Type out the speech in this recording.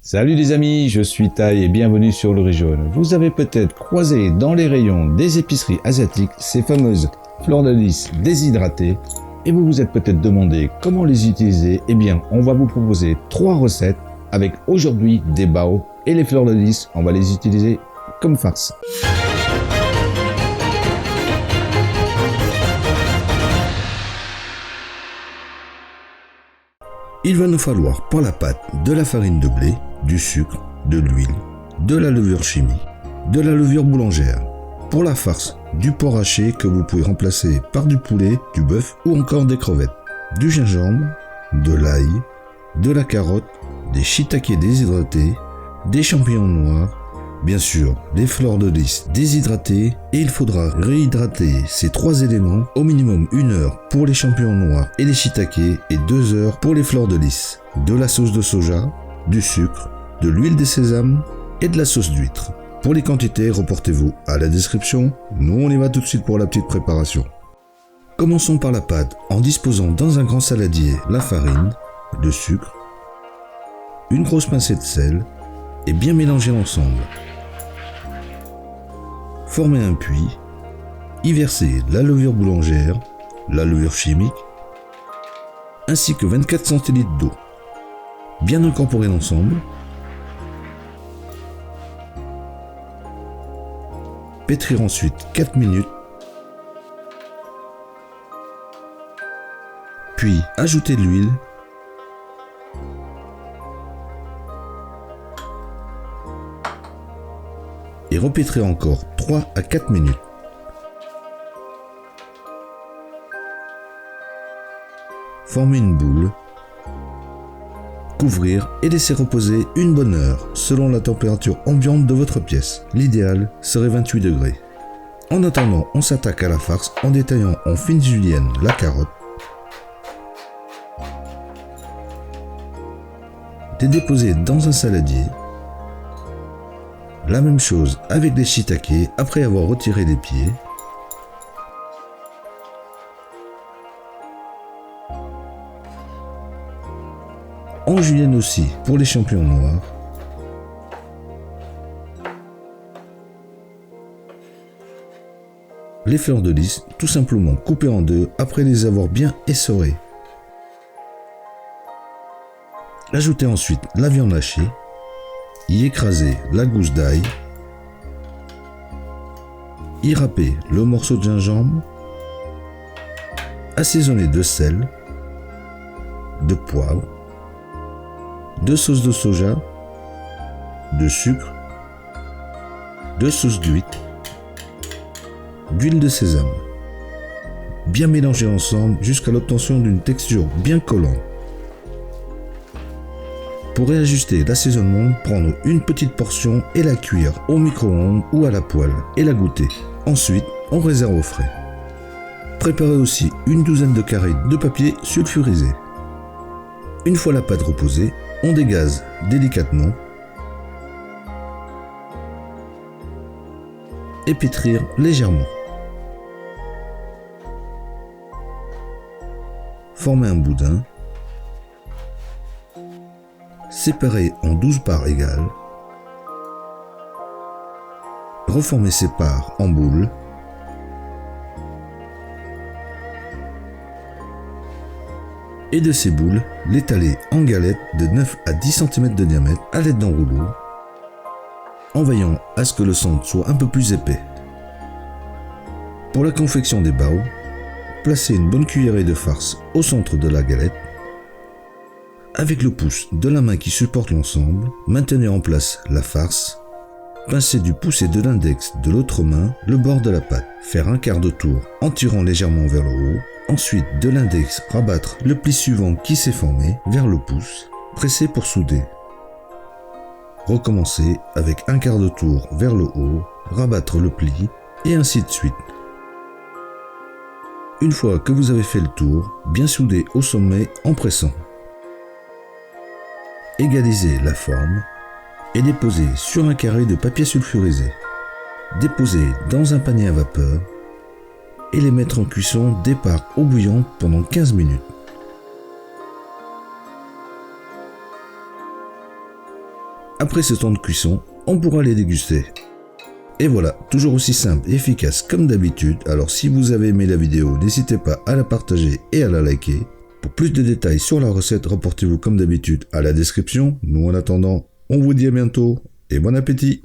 Salut les amis, je suis Tai et bienvenue sur le riz jaune. Vous avez peut-être croisé dans les rayons des épiceries asiatiques ces fameuses fleurs de lys déshydratées et vous vous êtes peut-être demandé comment les utiliser. Eh bien, on va vous proposer 3 recettes avec aujourd'hui des bao et les fleurs de lys, on va les utiliser comme farce. Il va nous falloir pour la pâte de la farine de blé, du sucre, de l'huile, de la levure chimique, de la levure boulangère. Pour la farce, du porc haché que vous pouvez remplacer par du poulet, du bœuf ou encore des crevettes, du gingembre, de l'ail, de la carotte, des shiitakes déshydratés, des champignons noirs, bien sûr des fleurs de lys déshydratées et il faudra réhydrater ces 3 éléments au minimum 1 heure pour les champignons noirs et les shiitakes et 2 heures pour les fleurs de lys. De la sauce de soja, du sucre, de l'huile de sésame et de la sauce d'huître. Pour les quantités, reportez-vous à la description. Nous on y va tout de suite pour la petite préparation. Commençons par la pâte en disposant dans un grand saladier la farine, le sucre, une grosse pincée de sel et bien mélanger ensemble. Formez un puits, y versez la levure boulangère, la levure chimique, ainsi que 24 centilitres d'eau. Bien incorporer l'ensemble. Pétrir ensuite 4 minutes. Puis ajouter de l'huile. Et repétrer encore 3 à 4 minutes. Former une boule. Couvrir et laisser reposer une bonne heure selon la température ambiante de votre pièce. L'idéal serait 28 degrés. En attendant, on s'attaque à la farce en détaillant en fines juliennes la carotte. Les déposer dans un saladier. La même chose avec les shiitakes après avoir retiré les pieds. En julienne aussi pour les champignons noirs. Les fleurs de lys tout simplement coupées en 2 après les avoir bien essorées. Ajoutez ensuite la viande hachée. Y écraser la gousse d'ail, y râper le morceau de gingembre, assaisonner de sel, de poivre, de sauce de soja, de sucre, de sauce d'huître, d'huile de sésame. Bien mélanger ensemble jusqu'à l'obtention d'une texture bien collante. Pour réajuster l'assaisonnement, prendre une petite portion et la cuire au micro-ondes ou à la poêle et la goûter. Ensuite, on réserve au frais. Préparez aussi une douzaine de carrés de papier sulfurisé. Une fois la pâte reposée, on dégaze délicatement et pétrir légèrement. Formez un boudin. Séparez en 12 parts égales. Reformez ces parts en boules. Et de ces boules, l'étaler en galettes de 9 à 10 cm de diamètre à l'aide d'un rouleau, en veillant à ce que le centre soit un peu plus épais. Pour la confection des bao, placez une bonne cuillerée de farce au centre de la galette. Avec le pouce de la main qui supporte l'ensemble, maintenez en place la farce. Pincez du pouce et de l'index de l'autre main le bord de la pâte. Faire un quart de tour en tirant légèrement vers le haut. Ensuite, de l'index, rabattre le pli suivant qui s'est formé vers le pouce. Presser pour souder. Recommencer avec un quart de tour vers le haut, rabattre le pli et ainsi de suite. Une fois que vous avez fait le tour, bien souder au sommet en pressant. Égaliser la forme et déposer sur un carré de papier sulfurisé. Déposer dans un panier à vapeur et les mettre en cuisson départ eau bouillante pendant 15 minutes. Après ce temps de cuisson, on pourra les déguster. Et voilà, toujours aussi simple et efficace comme d'habitude. Alors si vous avez aimé la vidéo, n'hésitez pas à la partager et à la liker. Pour plus de détails sur la recette, reportez-vous comme d'habitude à la description. Nous en attendant, on vous dit à bientôt et bon appétit!